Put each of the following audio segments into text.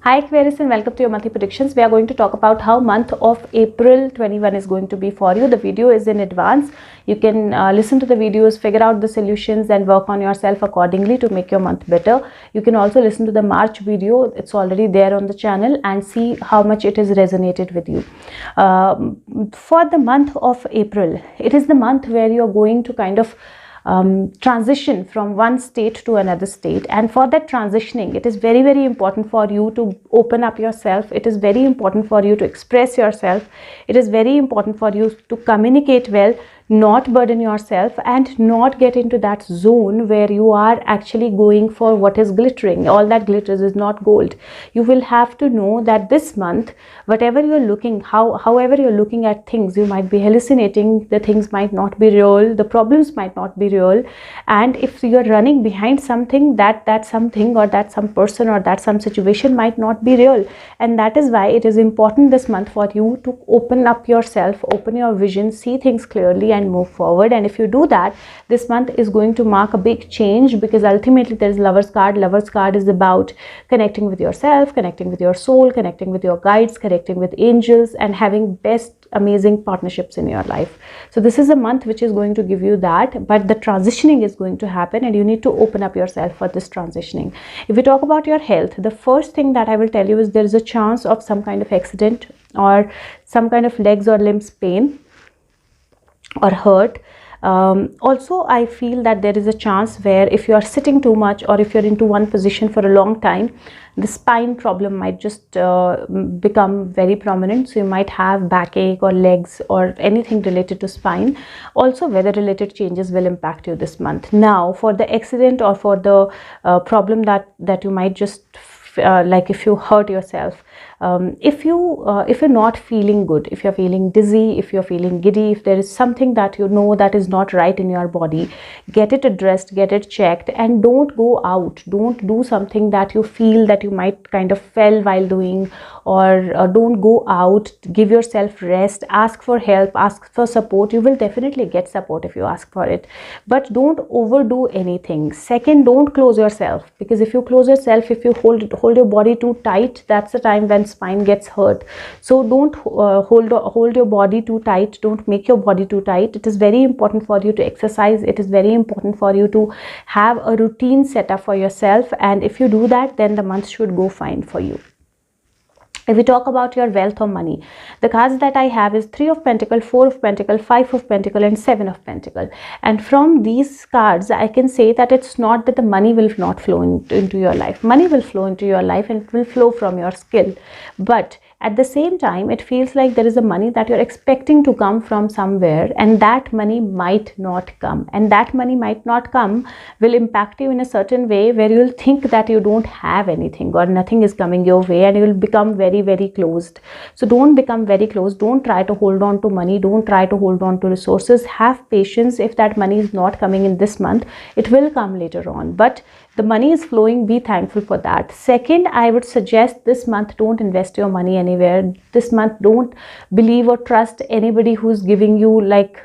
Hi Aquarius, and welcome to your monthly predictions. We are going to talk about how month of April 21 is going to be for you. The video is in advance. You can listen to the videos, figure out the solutions and work on yourself accordingly to make your month better. You can also listen to the March video. It's already there on the channel, and see how much it has resonated with you. For the month of April, it is the month where you are going to kind of transition from one state to another state, and for that transitioning it is very important for you to open up yourself. It is very important for you to express yourself. It is very important for you to communicate well, not burden yourself, and not get into that zone where you are actually going for what is glittering. All that glitters is not gold. You will have to know that this month, whatever you're looking, however you're looking at things, you might be hallucinating. The things might not be real, the problems might not be real, and if you're running behind something, that something or that some person or that some situation might not be real. And that is why it is important this month for you to open up yourself, open your vision, see things clearly and move forward. And if you do that, this month is going to mark a big change, because ultimately there is Lover's card. Lover's card is about connecting with yourself, connecting with your soul, connecting with your guides, connecting with angels, and having best amazing partnerships in your life. So this is a month which is going to give you that, but the transitioning is going to happen and you need to open up yourself for this transitioning. If we talk about your health, the first thing that I will tell you is there is a chance of some kind of accident or some kind of legs or limbs pain or hurt. Also, I feel that there is a chance where if you are sitting too much or if you're into one position for a long time, the spine problem might just become very prominent. So you might have backache or legs or anything related to spine. Also, weather related changes will impact you this month. Now, for the accident or for the problem that you might just like if you hurt yourself, if you're not feeling good, if you're feeling dizzy, if you're feeling giddy, if there is something that you know that is not right in your body, get it addressed, get it checked, and don't go out. Don't do something that you feel that you might kind of fell while doing, or don't go out. Give yourself rest, ask for help, ask for support. You will definitely get support if you ask for it, but don't overdo anything. Second, don't close yourself, because if you close yourself, if you hold your body too tight, that's the time when spine gets hurt. So don't hold your body too tight. Don't make your body too tight. It is very important for you to exercise. It is very important for you to have a routine set up for yourself, and if you do that, then the month should go fine for you. If we talk about your wealth or money, the cards that I have is 3 of Pentacles, 4 of Pentacles, 5 of Pentacles, and 7 of Pentacles. And from these cards, I can say that it's not that the money will not flow into your life. Money will flow into your life and it will flow from your skill. But at the same time, it feels like there is a money that you're expecting to come from somewhere, and that money might not come. And that money might not come will impact you in a certain way where you'll think that you don't have anything or nothing is coming your way, and you'll become very closed. So don't become very closed. Don't try to hold on to money. Don't try to hold on to resources. Have patience. If that money is not coming in this month, it will come later on. But the money is flowing. Be thankful for that. Second, I would suggest this month don't invest your money anywhere. This month don't believe or trust anybody who's giving you like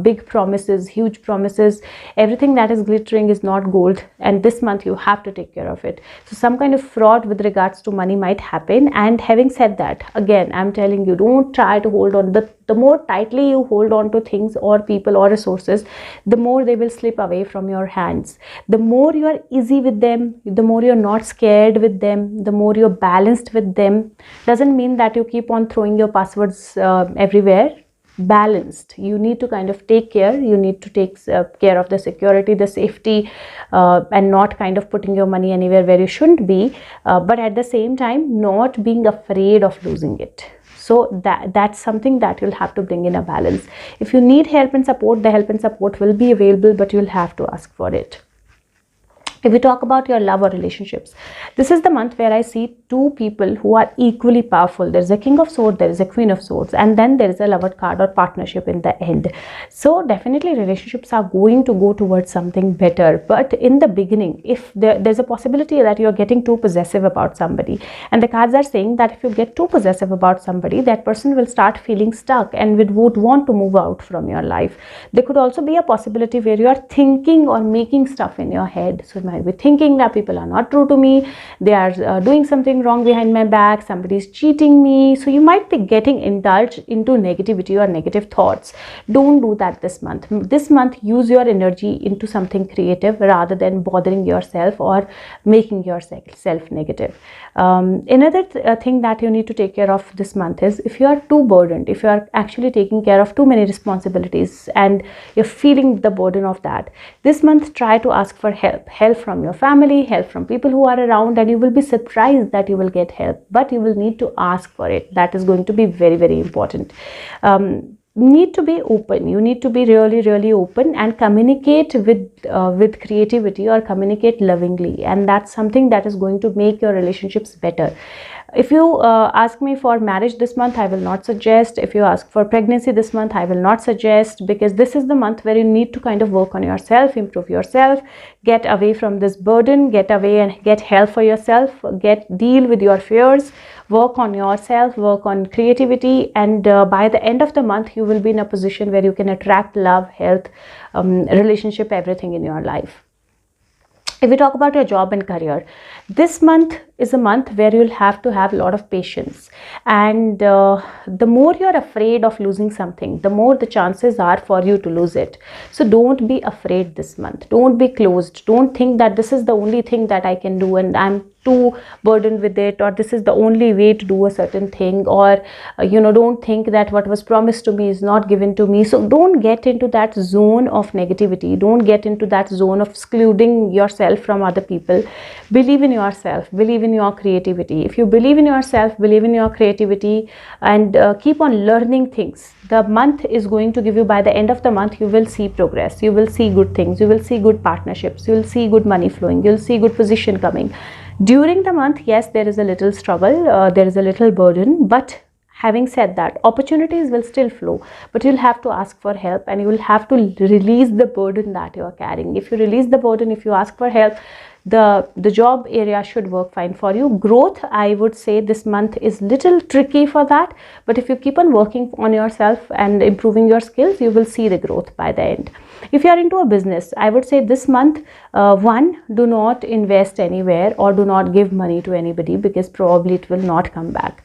big promises, huge promises. Everything that is glittering is not gold, and this month you have to take care of it. So some kind of fraud with regards to money might happen. And having said that, again, I'm telling you, don't try to hold on. The more tightly you hold on to things or people or resources, the more they will slip away from your hands. The more you are easy with them, the more you're not scared with them, the more you're balanced with them. Doesn't mean that you keep on throwing your passwords everywhere. Balanced. You need to kind of take care. You need to take care of the security, the safety, and not kind of putting your money anywhere where you shouldn't be, but at the same time not being afraid of losing it. So that's something that you'll have to bring in a balance. If you need help and support, the help and support will be available, but you'll have to ask for it. If we talk about your love or relationships, this is the month where I see two people who are equally powerful. There's a King of Swords, there is a Queen of Swords, and then there is a Lover card or partnership in the end. So definitely relationships are going to go towards something better. But in the beginning, if there's a possibility that you're getting too possessive about somebody, and the cards are saying that if you get too possessive about somebody, that person will start feeling stuck and would want to move out from your life. There could also be a possibility where you are thinking or making stuff in your head. So might be thinking that people are not true to me, they are doing something wrong behind my back, somebody is cheating me. So you might be getting indulged into negativity or negative thoughts. Don't do that this month. This month, use your energy into something creative rather than bothering yourself or making yourself negative. Another thing that you need to take care of this month is, if you are too burdened, if you are actually taking care of too many responsibilities and you're feeling the burden of that, this month try to ask for help from your family, help from people who are around, and you will be surprised that you will get help, but you will need to ask for it. That is going to be very, very important. Need to be open. You need to be really, really open and communicate with creativity, or communicate lovingly, and that's something that is going to make your relationships better. If you ask me for marriage this month, I will not suggest. If you ask for pregnancy this month, I will not suggest, because this is the month where you need to kind of work on yourself, improve yourself, get away from this burden, get away and get help for yourself, deal with your fears, work on yourself, work on creativity, and by the end of the month, you will be in a position where you can attract love, health, relationship, everything in your life. If we talk about your job and career, this month is a month where you'll have to have a lot of patience, and the more you're afraid of losing something, the more the chances are for you to lose it. So don't be afraid this month. Don't be closed. Don't think that this is the only thing that I can do and I'm too burdened with it, or this is the only way to do a certain thing, or don't think that what was promised to me is not given to me. So don't get into that zone of negativity. Don't get into that zone of excluding yourself from other people. Believe in yourself, believe in your creativity. If you believe in yourself, believe in your creativity, and keep on learning things, the month is going to give you, by the end of the month, you will see progress, you will see good things, you will see good partnerships, you will see good money flowing, you will see good position coming. During the month, yes, there is a little struggle, there is a little burden, but having said that, opportunities will still flow, but you'll have to ask for help, and you will have to release the burden that you are carrying. If you release the burden, if you ask for help, the job area should work fine for you. Growth, I would say this month is little tricky for that, but if you keep on working on yourself and improving your skills, you will see the growth by the end. If you are into a business, I would say this month, one, do not invest anywhere or do not give money to anybody, because probably it will not come back.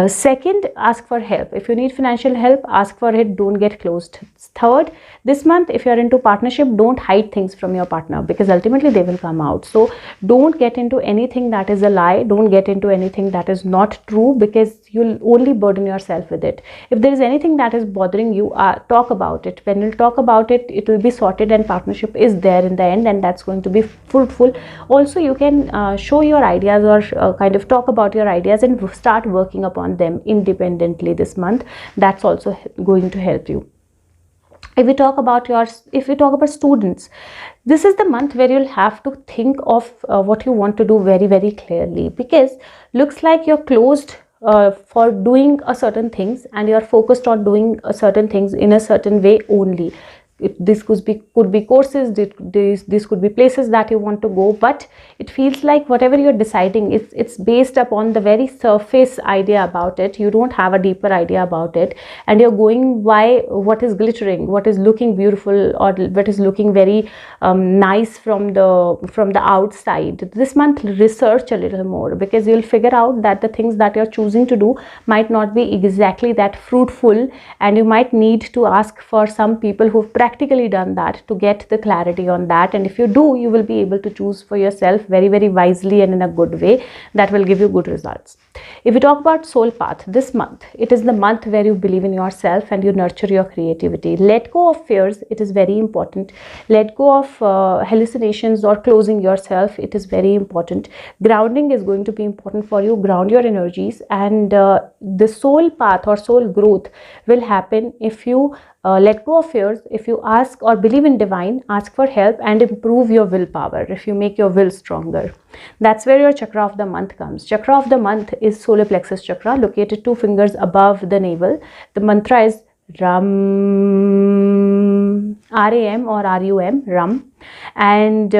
Second, ask for help. If you need financial help, ask for it. Don't get closed. Third, this month, if you are into partnership, don't hide things from your partner, because ultimately they will come out. So don't get into anything that is a lie. Don't get into anything that is not true, because you'll only burden yourself with it. If there is anything that is bothering you, talk about it. When you talk about it, it will be sorted, and partnership is there in the end, and that's going to be fruitful. Also, you can show your ideas, or kind of talk about your ideas and start working upon them independently this month. That's also going to help you. If we talk about students, this is the month where you'll have to think of what you want to do very, very clearly, because looks like you're closed for doing a certain things, and you're focused on doing certain things in a certain way only. This could be courses, this could be places that you want to go, but it feels like whatever you're deciding, it's based upon the very surface idea about it. You don't have a deeper idea about it, and you're going by what is glittering, what is looking beautiful, or what is looking very nice from the outside. This month, research a little more, because you'll figure out that the things that you're choosing to do might not be exactly that fruitful, and you might need to ask for some people who've practically done that to get the clarity on that. And if you do, you will be able to choose for yourself very, very wisely and in a good way that will give you good results. If we talk about soul path, this month, it is the month where you believe in yourself and you nurture your creativity. Let go of fears. It is very important. Let go of hallucinations or closing yourself. It is very important. Grounding is going to be important for you. Ground your energies, and the soul path or soul growth will happen if you let go of fears, if you ask or believe in divine, ask for help, and improve your willpower, if you make your will stronger. That's where your chakra of the month comes. Chakra of the month is solar plexus chakra, located 2 fingers above the navel. The mantra is Ram, R-A-M or R-U-M, Ram. And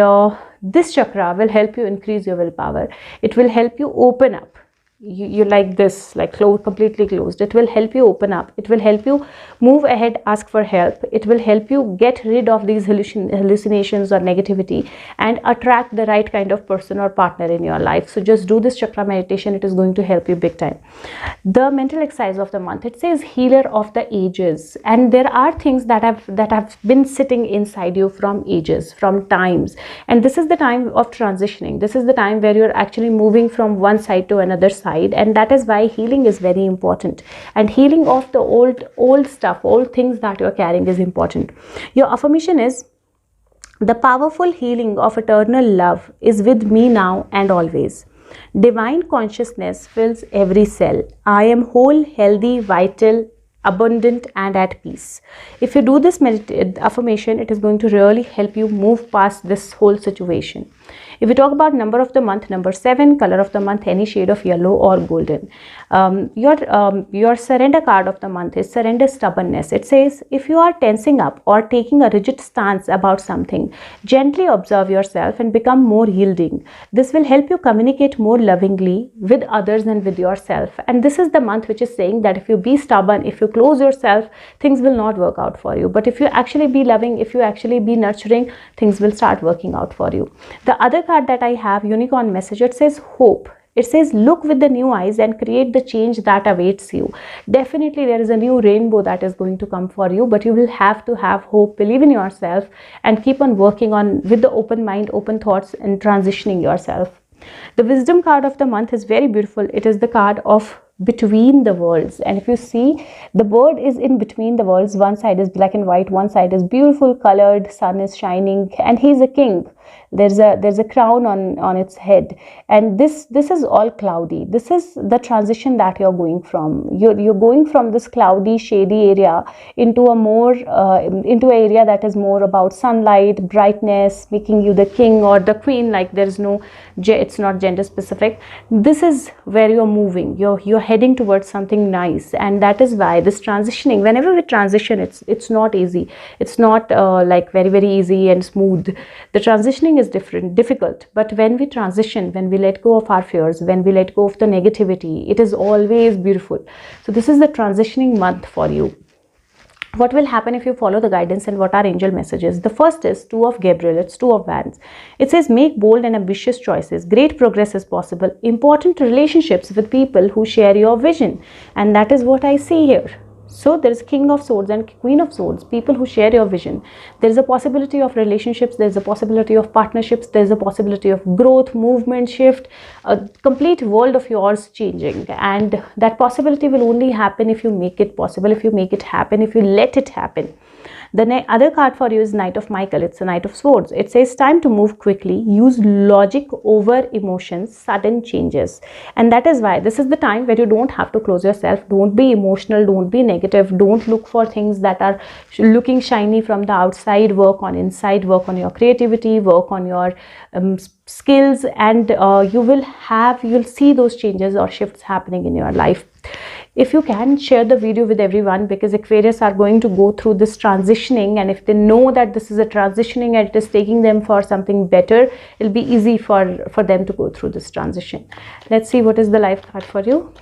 this chakra will help you increase your willpower. It will help you open up. you're like this, like completely closed. It will help you open up. It will help you move ahead, ask for help. It will help you get rid of these hallucinations or negativity and attract the right kind of person or partner in your life. So just do this chakra meditation. It is going to help you big time. The mental exercise of the month, it says healer of the ages, and there are things that have been sitting inside you from ages, from times, and this is the time of transitioning. This is the time where you're actually moving from one side to another side, and that is why healing is very important, and healing of the old stuff, old things that you're carrying is important. Your affirmation is, the powerful healing of eternal love is with me now and always. Divine consciousness fills every cell. I am whole, healthy, vital, abundant and at peace. If you do this affirmation, it is going to really help you move past this whole situation. If we talk about number of the month, number 7, color of the month, any shade of yellow or golden. Your surrender card of the month is surrender stubbornness. It says, if you are tensing up or taking a rigid stance about something, gently observe yourself and become more yielding. This will help you communicate more lovingly with others and with yourself. And this is the month which is saying that if you be stubborn, if you close yourself, things will not work out for you. But if you actually be loving, if you actually be nurturing, things will start working out for you. The other card that I have, unicorn message, it says hope. It says look with the new eyes and create the change that awaits you. Definitely there is a new rainbow that is going to come for you, but you will have to have hope, believe in yourself and keep on working on with the open mind, open thoughts and transitioning yourself. The wisdom card of the month is very beautiful. It is the card of between the worlds, and if you see, the bird is in between the worlds. One side is black and white, one side is beautiful colored, sun is shining, and he's a king. There's a crown on its head, and this is all cloudy. This is the transition that you're going from. You're going from this cloudy, shady area into a more into an area that is more about sunlight, brightness, making you the king or the queen. Like there's no, it's not gender specific. This is where you're moving. You're heading towards something nice, and that is why this transitioning, whenever we transition, it's not easy. It's not like very easy and smooth. The transitioning is difficult, but when we transition, when we let go of our fears, when we let go of the negativity, it is always beautiful. So this is the transitioning month for you. What will happen if you follow the guidance and what are angel messages? The first is 2 of Gabriel. It's 2 of Wands. It says make bold and ambitious choices. Great progress is possible. Important relationships with people who share your vision, and that is what I see here. So there is King of Swords and Queen of Swords, people who share your vision. There is a possibility of relationships, there is a possibility of partnerships, there is a possibility of growth, movement, shift, a complete world of yours changing. And that possibility will only happen if you make it possible, if you make it happen, if you let it happen. The other card for you is Knight of Michael. It's a Knight of Swords. It says time to move quickly, use logic over emotions, sudden changes. And that is why this is the time where you don't have to close yourself. Don't be emotional, don't be negative, don't look for things that are looking shiny from the outside. Work on inside, work on your creativity, work on your skills, and you'll see those changes or shifts happening in your life. If you can, share the video with everyone, because Aquarius are going to go through this transitioning, and if they know that this is a transitioning and it is taking them for something better, it'll be easy for them to go through this transition. Let's see what is the life card for you.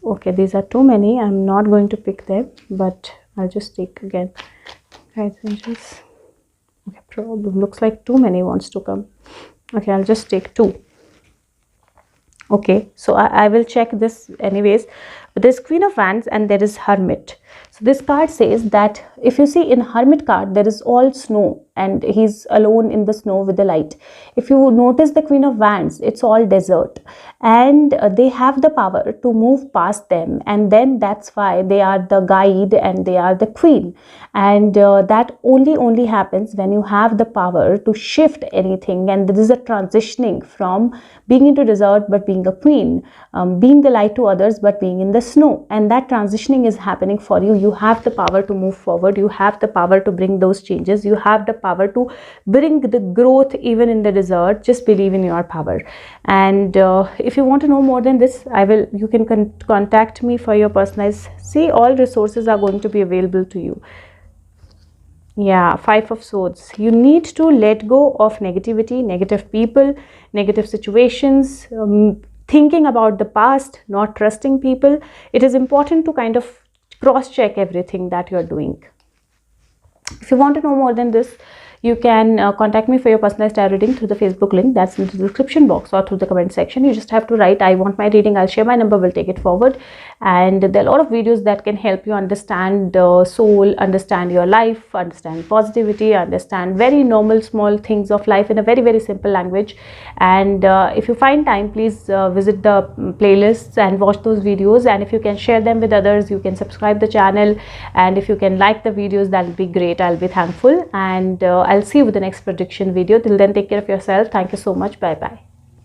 Okay, these are too many. I'm not going to pick them, but I'll just take again. Guides, angels. Okay, probably looks like too many wants to come. Okay, I'll just take 2. Okay, so I will check this anyways. But there's Queen of Wands and there is Hermit. So this card says that if you see in Hermit card, there is all snow and he's alone in the snow with the light. If you notice the Queen of Wands, it's all desert, and they have the power to move past them, and then that's why they are the guide and they are the queen. And that only happens when you have the power to shift anything, and this is a transitioning from being into desert but being a queen, being the light to others but being in the snow, and that transitioning is happening for you. You have the power to move forward, you have the power to bring those changes, you have the power to bring the growth even in the desert. Just believe in your power. And if you want to know more than this, you can contact me for your personalized. See, all resources are going to be available to you. Yeah, Five of Swords. You need to let go of negativity, negative people, negative situations, thinking about the past, not trusting people. It is important to kind of cross check everything that you're doing. If you want to know more than this, you can contact me for your personalized tarot reading through the Facebook link that's in the description box or through the comment section. You just have to write, I want my reading. I'll share my number, we'll take it forward. And there are a lot of videos that can help you understand the soul, understand your life, understand positivity, understand very normal small things of life in a very, very simple language. And if you find time, please visit the playlists and watch those videos. And if you can share them with others, you can subscribe the channel. And if you can like the videos, that'll be great. I'll be thankful. And I'll see you with the next prediction video. Till then, take care of yourself. Thank you so much. Bye bye.